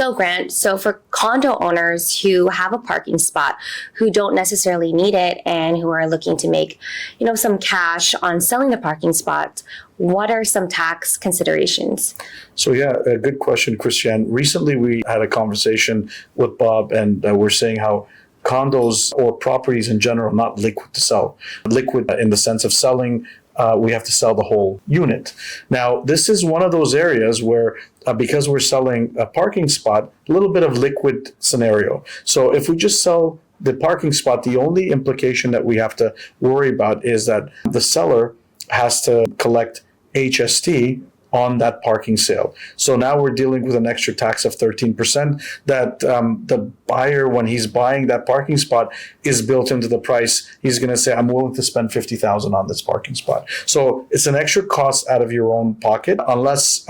So Grant, so for condo owners who have a parking spot, who don't necessarily need it and who are looking to make, some cash on selling the parking spot, what are some tax considerations? So yeah, a good question, Christian. Recently, we had a conversation with Bob, and we're saying how condos or properties in general not liquid to sell. Liquid in the sense of selling. We have to sell the whole unit. Now, this is one of those areas where, because we're selling a parking spot, a little bit of liquid scenario. So if we just sell the parking spot, the only implication that we have to worry about is that the seller has to collect HST on that parking sale. So now we're dealing with an extra tax of 13% that the buyer, when he's buying that parking spot, is built into the price. He's going to say, I'm willing to spend $50,000 on this parking spot. So it's an extra cost out of your own pocket, unless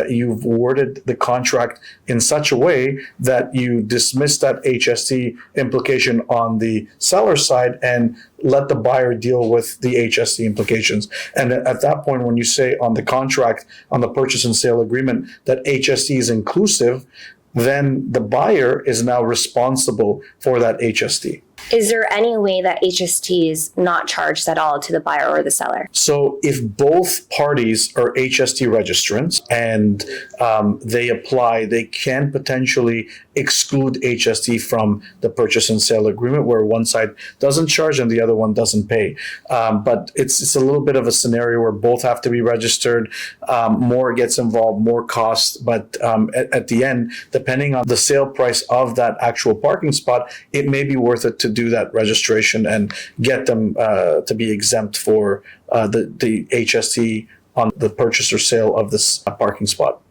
you've worded the contract in such a way that you dismiss that HST implication on the seller side and let the buyer deal with the HST implications. And at that point, when you say on the contract, on the purchase and sale agreement, that HST is inclusive, then the buyer is now responsible for that HST. Is there any way that HST is not charged at all to the buyer or the seller? So if both parties are HST registrants and they apply, they can potentially exclude HST from the purchase and sale agreement, where one side doesn't charge and the other one doesn't pay. But it's a little bit of a scenario where both have to be registered. More gets involved, more costs. But at the end, depending on the sale price of that actual parking spot, it may be worth it to do that registration and get them to be exempt for the HST on the purchase or sale of this parking spot.